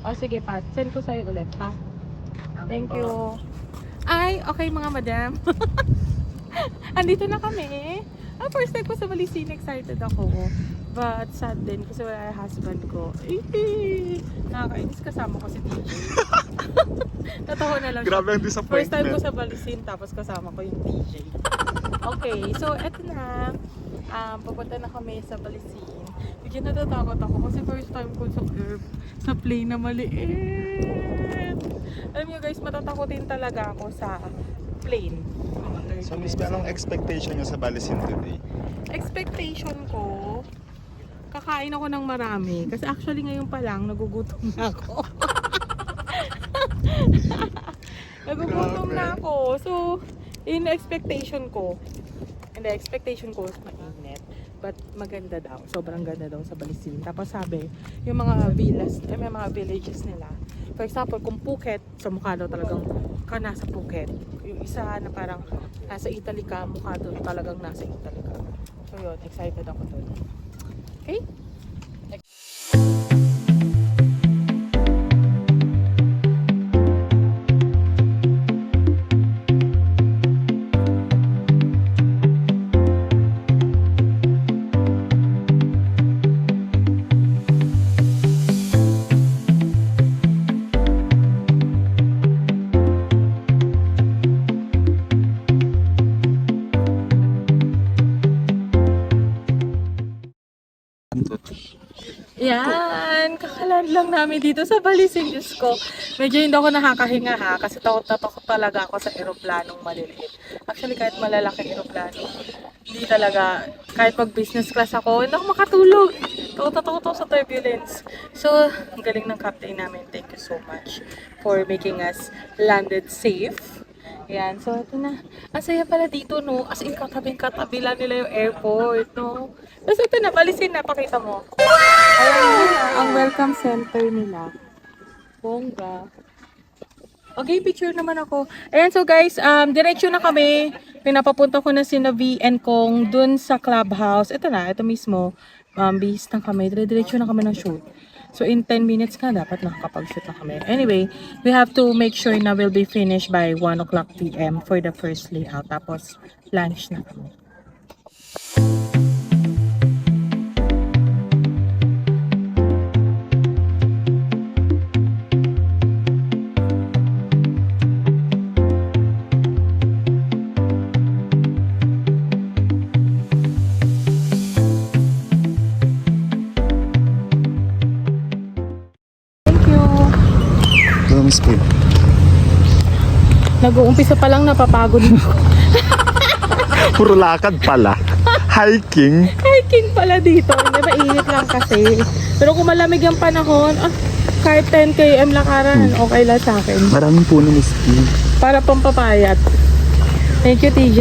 O sige pa, send ko sa'yo ulit ha. Thank you. Ay, okay mga madam. Andito na kami. First time ko sa Balisin, excited ako. But sad din kasi wala yung husband ko. Nakakainis, kasama ko si TJ. Tatawa na lang siya. Grabe ang disappointment. First time ko sa Balisin, tapos kasama ko yung TJ. Okay, so eto na. Papunta na kami sa Balisin. Bigyan natatakot ako kasi first time ko sa plane na maliit. Alam niyo guys, matatakotin talaga ako sa plane. So Miss P, anong expectation nyo sa Balisin today? Expectation ko, kakain ako ng marami. Kasi actually ngayon pa lang, nagugutom na ako. Nagugutom na ako. So, in expectation ko, is mainit. But maganda daw. Sobrang ganda daw sa Balisin. Tapos sabi, yung mga villas, may mga villages nila. For example, kung Phuket, sa mukha daw talagang ka nasa Phuket. Yung isa na parang nasa Italy ka, mukha doon talagang nasa Italy ka. So yun, excited ako doon. Okay? Yan, kakalan lang namin dito sa Balisin, Diyos ko. Medyo hindi ako nakakahinga ha, kasi takot na takot talaga ako sa eroplanong maliliit. Actually, kahit malalaking eroplano, hindi talaga, kahit mag business class ako, hindi ako makatulog. Takot na takot ako sa turbulence. So, ang galing ng captain namin. Thank you so much for making us landed safe. Yan, so ito na. Ang saya pala dito, no? As in, katabing-katabi lang nila yung airport, no? Tapos ito na, Balisin na, pakita mo. Ayan na, ang welcome center nila. Bongga. Okay, picture naman ako. Ayan, so guys, diretso na kami. Pinapapunta ko na si V and Kong dun sa clubhouse. Ito na, ito mismo. Bihis na kami. Diretso na kami ng shoot. So in 10 minutes ka, dapat nakakapag-shoot na kami. Anyway, we have to make sure na we'll be finished by 1 o'clock PM for the first layout. Tapos, lunch na kami. Miss P. Nag-uumpisa pa lang, napapagod na ako. Puro lakad pala. Hiking. Hiking pala dito. Hindi, mainit lang kasi. Pero kung malamig ang panahon, kahit 10 km lakaran, okay lang sa akin. Maraming puno, Miss P. Para pampapayat. Thank you, TJ.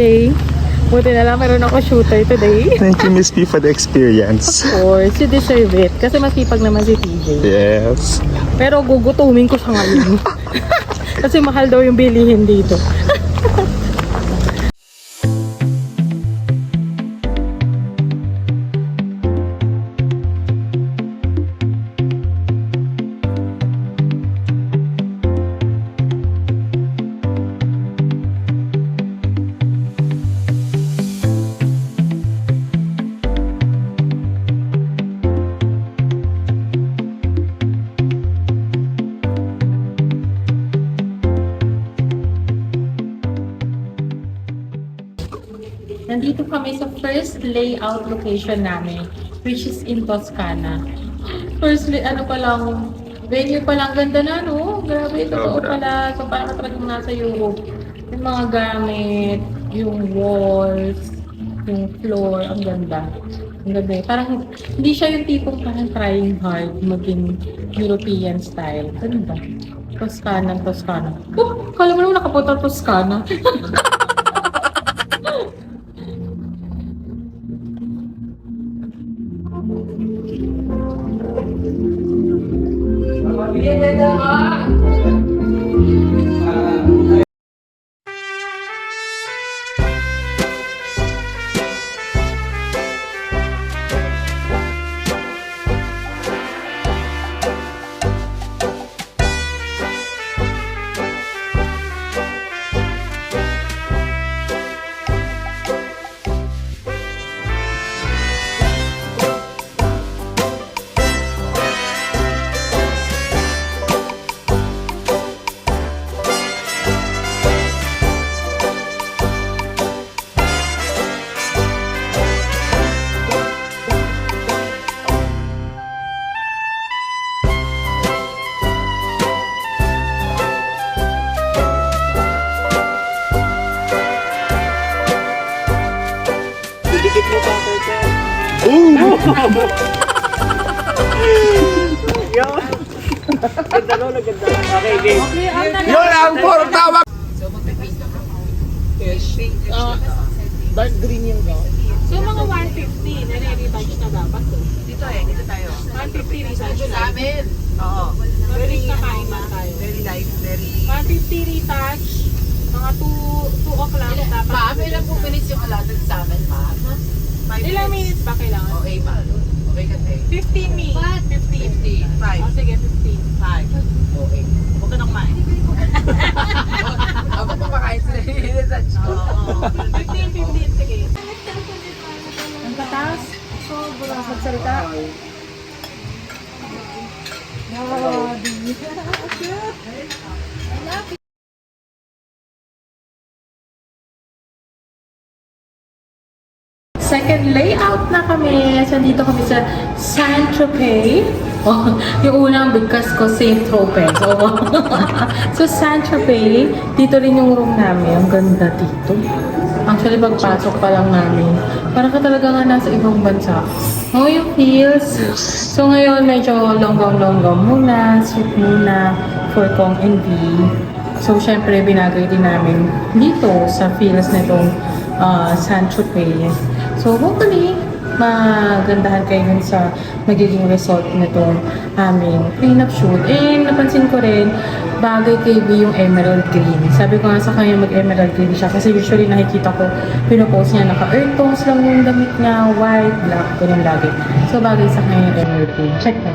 Buti na lang, meron ako shooter today. Thank you, Miss P, for the experience. Of course, you deserve it. Kasi masipag naman si TJ. Yes. Pero gugutumin ko siya ngayon. Kasi mahal daw yung bilihin dito. Nandito kami sa first layout location namin, which is in Toscana. First, venue pa lang, ganda na, no? Grabe, totoo pala. So, parang talagang nasa Europe. Yung mga gamit, yung walls, yung floor, ang ganda. Ang ganda eh. Parang, hindi siya yung tipong parang trying hard maging European style. Ganda. Toscana. Oh, kala mo naman nakapunta Toscana. Edit mo pa, Tete. Ooh! Yo! Ganda no, ganda. Okay, game. Okay, ang Yun ang puro tawag! Dark green yung go. So, mga 150, nare-retouch na dapat to. Dito tayo. 150 retouch na. Namin. Oo. Very kakain na tayo. Very light, very... 150 retouch, mga 2 o'clock dapat. Ma'am, ilang po minutes yung allotted sa amin, ma'am? Ilang minutes ba kailangan? Okay, ma'am. Okay ka, tayo. 15 minutes. 15. 5. Oh, sige, 15. 5. Okay. Huwag ka nang kumain. Ako kumakain sila. Oo. 15, sige. Ang tatas. So, bukas magsalita. Second layout na kami. So, dito kami sa Saint-Tropez. Oh, yung unang bigkas ko, Saint-Tropez. So, so Saint-Tropez, dito rin yung room namin. Ang ganda dito. Actually, pagpasok pa lang namin, parang ka talaga nga nasa ibang bansa. Oh, yung feels. So, ngayon, medyo longgong-longgong muna, sweet muna, for Kong and V. So, syempre, binagay din namin dito sa feels nitong Saint-Tropez. So, hopefully, magandahan kayo dun sa magiging result nitong aming cleanup shoot. And napansin ko rin, bagay kay B yung emerald green. Sabi ko nga sa kanya mag-emerald green siya kasi usually nakikita ko, pinopost niya naka-earth tones lang yung damit niya, white, black, ganun lagi. So, bagay sa kanya yung emerald green. Check mo.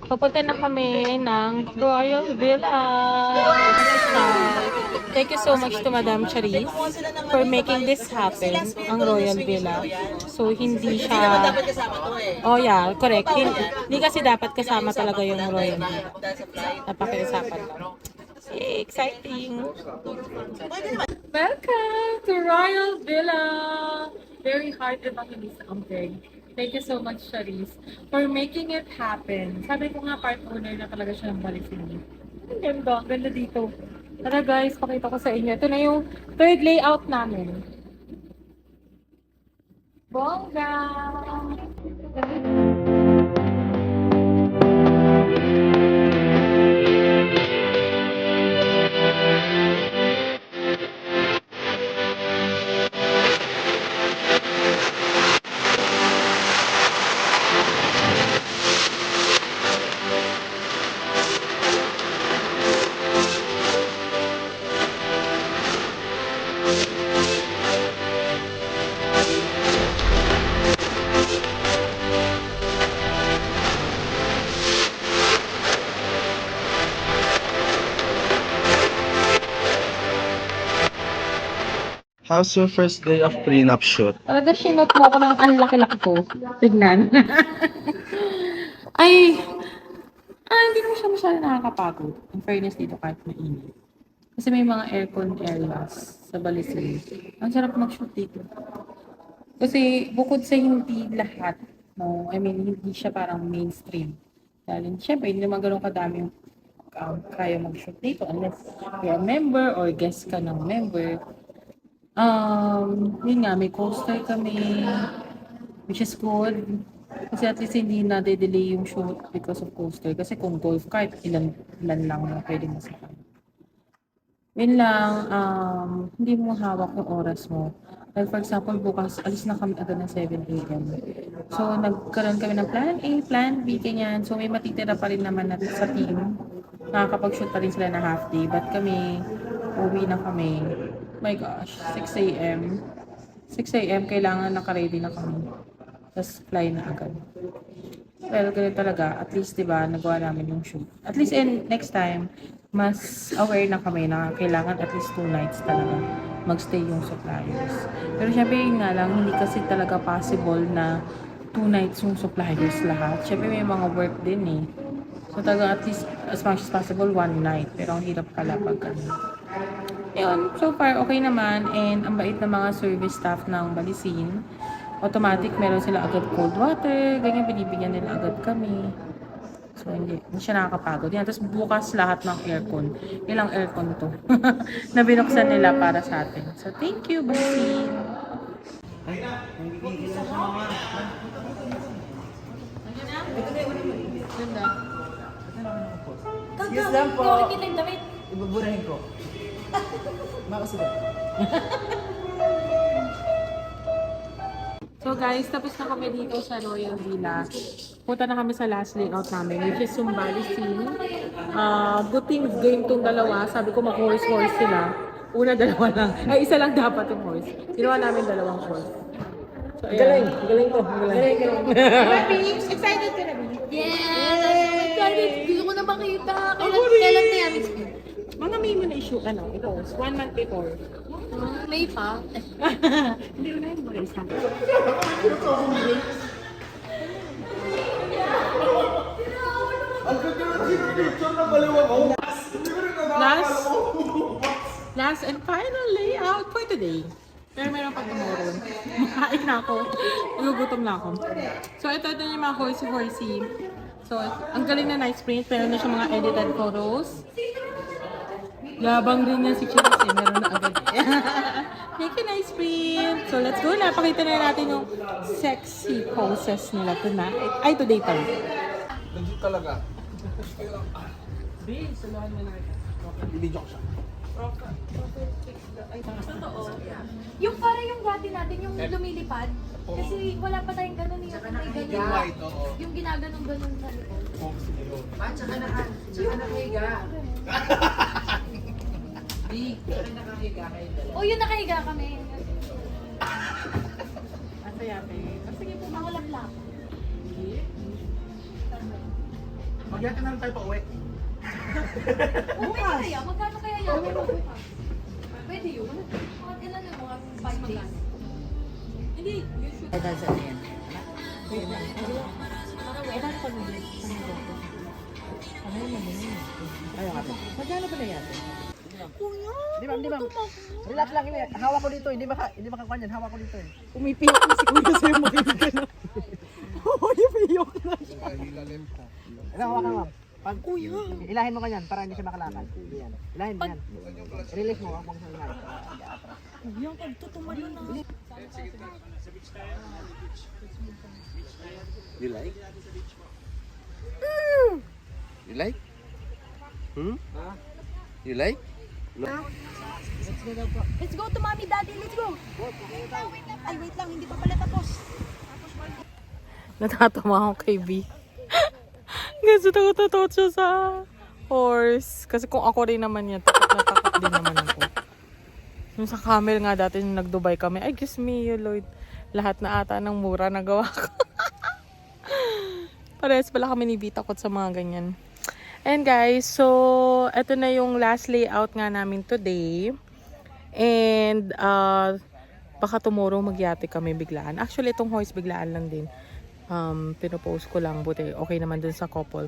Papunta na kami ng Royal Villa. Thank you so much to Madam Charis for making this happen, ang Royal Villa. So, hindi siya... Oh yeah, correct. Hindi kasi dapat kasama talaga yung Royal Villa. Napakiusapan lang. Yay, exciting! Welcome to Royal Villa! Very hard evangelist ang thing. Thank you so much, Charis, for making it happen. Sabi ko nga, part owner na talaga siya ng Balisini. Ang ganda, ganda dito. Tara guys, pakita ko sa inyo. Ito na yung third layout namin. Bongga! How's your first day of prenup shoot? Talaga sinot mo ako ng ang laki-laki ko. Tignan. Ay, hindi naman siya masyadong nakakapagod. In fairness dito kahit mainit. Kasi may mga aircon areas sa Balisay. Ang sarap mag-shoot dito. Kasi bukod sa hindi lahat, no, I mean, hindi siya parang mainstream. Dahil syempre, hindi naman ganun kadami yung kaya mag-shoot dito unless you're a member or guest ka ng member. Yun nga, may coaster kami, which is good. Kasi at least hindi na-delay yung shoot because of coaster. Kasi kung golf cart, ilan lang na pwede masakay. Yun lang, hindi mo hawak yung oras mo. Like for example, bukas, alis na kami agad ng 7 a.m. So, nagkaroon kami ng plan A, plan B, ganyan. So, may matitira pa rin naman natin sa team. Nakakapag-shoot pa rin sila na half day. But kami, uwi na kami. My gosh, 6 a.m. 6 a.m. kailangan naka-ready na kami. Tapos fly na agad. Well, ganun talaga. At least, di ba, nagawa namin yung shoot. At least, next time, mas aware na kami na kailangan at least 2 nights talaga magstay yung suppliers. Pero syempre, yun nga lang, hindi kasi talaga possible na 2 nights yung suppliers lahat. Syempre, may mga work din eh. So, talaga at least, as much as possible, 1 night. Pero ang hirap pala pag ganun. Yun, so far, okay naman. And ang bait ng mga service staff ng Balisin. Automatic, meron sila agad cold water. Ganyan, binibigyan nila agad kami. So, hindi siya nakakapagod. Yan, tapos bukas lahat ng aircon. Ilang aircon to. Na binuksan nila para sa atin. So, thank you, Balisin. Yes lang po. Ibuburahin ko. Makasulat. So guys, tapos na kami dito sa Royal Villa. Punta na kami sa last layout namin, which is Sumbali scene. Good thing game tong dalawa. Sabi ko mag-horse-horse sila. Una, dalawa lang. Ay, isa lang dapat yung horse. Ginawa namin dalawang horse. So, ayan. Galing to. Galing. Excited ka na, Yes! Excited! Gusto ko na makita. Kailan na yan, Miss Pin? Mga may mo na issue, i-post. 1 month before. May pa. Hindi ko na yun mo isa. Last and final layout for today. Pero meron pa tomorrow. Makain na ako. Nagugutom na ako. So, ito yung mga horsey-horsey. So, ang galing na nice print. Meron na siya mga edited photos. Yabang din niya si Chelsea. Meron na agad. Thank you, nice print. So, let's go na. Pakita na natin yung sexy poses nila tonight. Ay, today pala. Legit talaga. Babe, suluhan mo na rin. Ibidyo ko siya. Yung para yung gati natin, yung lumilipad. Kasi wala pa tayong ganun yung may ganyan. White, oo. Yung ginaganong-ganon sa likod. Tsaka nakahiga. Big, tsaka nakahiga kayo dalawa. O yung nakahiga kami. Asa yate? Sige po, Mga laplap. Magyaka na lang tayo pa uwi. O pwede kaya? Magkano kaya yan? Pwede yun. Mga ilan yung mga 5 days? Hindi, you should. Ay, dahil saan yan? Ayaw ka. Magkano ba na yan? Di ma'am. Relax lang. Hawak ko dito. Hindi makakuha yan. Hawak ko dito. Umipiyok na si Kuya sa'yo makinig na. Umipiyok na. Ano, hawak ka ma'am. Pag, ilahin mo kanyan para hindi siya makalakad. Yan. Ilahin mo yan. Release mo. Huwag mo sa ilahin. Yung pagtutumad na. You like? You like? You like? Let's go to mommy, daddy. Let's go. Ay, wait lang. Hindi pa pala tapos. Natatawa ako kay B. Kasi takot siya sa horse. Kasi kung ako rin naman yan, takot din naman ako. Yung sa camel nga dati, nung nag-Dubai kami, ay, Diyos me, Lord. Lahat na ata ng mura nagawa ko. Parehas pala kami ni B, takot sa mga ganyan. And guys, so, eto na yung last layout nga namin today. And, baka tomorrow magyate kami biglaan. Actually, itong horse biglaan lang din. Pinopost ko lang, buti okay naman dun sa couple.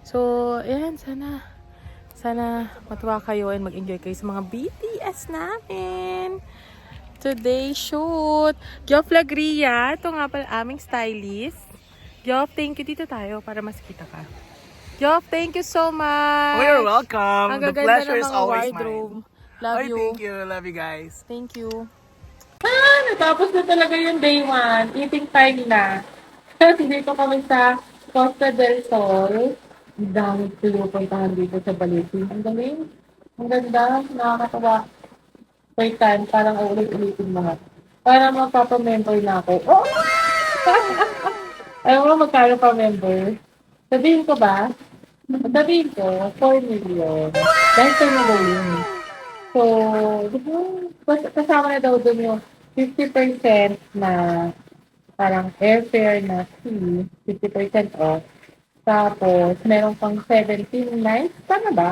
So, ayan, sana matuwa kayo and mag-enjoy kayo sa mga BTS namin. Today shoot. Geoff Lagria, ito nga pala aming stylist. Geoff, thank you, dito tayo para mas kita ka. Geoff, thank you so much. Oh, you're welcome. Ang The gaganda pleasure ng is mga always wardrobe. mine. Love Oy, you. thank you. Love you guys. Thank you. Natapos na talaga yung day 1. Eating time na. Dito kami sa Costa del Sol. Ang dami pinupuntahan dito sa Balisin. Ang galing. Ang ganda. Nakakatawa. First time, parang ulit-ulitin lahat. Para magpapamember na ako. Oh! Ayaw mo magkano pa member? Sabihin ko ba? Sabihin ko, 4 million. Dahil sa yun. So, kasama na daw dun yung 50% na parang airfare na free, 50% off. Tapos, meron pang 17 nights. Tama ba?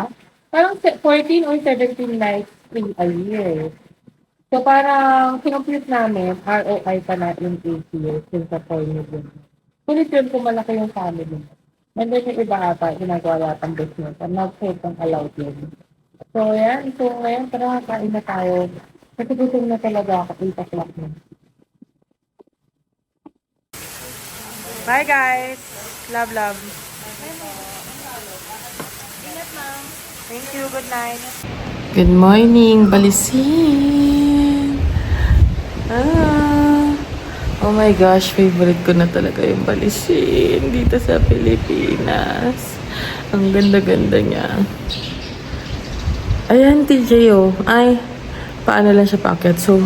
Parang 14 or 17 nights free a year. So, parang kinumpute namin, ROI pa natin 8 years yung sa 4 million. Sulit yun kung malaki yung family. And then yung iba ata, ginagawa yata ang business. I'm not sure kung allowed yun. So, yan. So, ngayon, tara, kain na tayo. Kasi gutom na talaga ako, 8 o'clock na. Bye, guys! Love, love. Thank you. Good night. Good morning, Balisin. Oh my gosh, favorite ko na talaga yung Balisin dito sa Pilipinas. Ang ganda-ganda niya. Ayan, TJO. Ay, paano lang siya paakyat? So,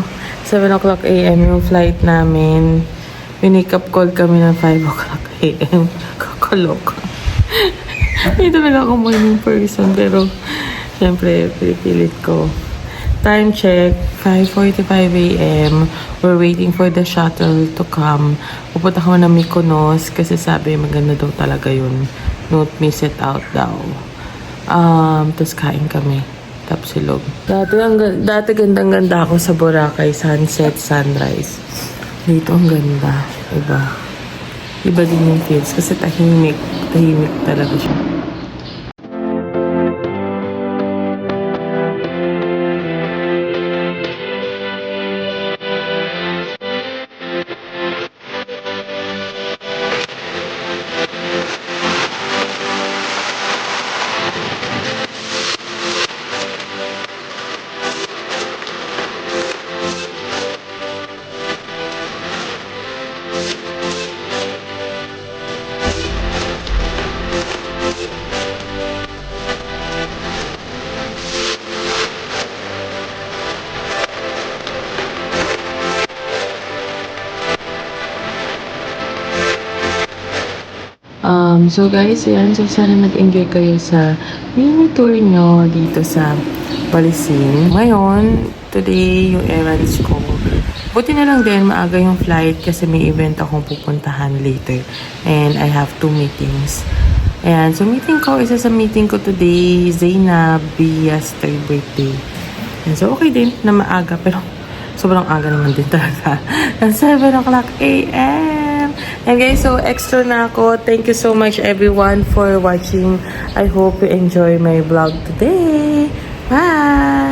7 o'clock a.m. yung flight namin. Wake up call kami ng 5 o'clock a.m. Kakalok. Hindi talaga ako morning person, pero syempre, pinipilit ko. Time check, 5:45 a.m. We're waiting for the shuttle to come. Pupunta kami ng Mykonos kasi sabi maganda daw talaga yun. Don't miss it out daw. Tapos kain kami. Tapos silog. Dati gandang-ganda ako sa Boracay, sunset, sunrise. Dito ang ganda. Iba din yung feels kasi tahimik talaga siya. So guys, ayan. So sana nag-enjoy kayo sa mini tour nyo dito sa Balisin. Ngayon, today, yung errands ko. Buti na lang din, maaga yung flight kasi may event akong pupuntahan later. And I have 2 meetings. Ayan. So meeting ko, isa sa meeting ko today, Zainab Bia's 3rd birthday. And so okay din na maaga, pero sobrang aga naman din talaga. At 7 o'clock a.m. And guys, so extra na ako. Thank you so much everyone for watching. I hope you enjoy my vlog today. Bye!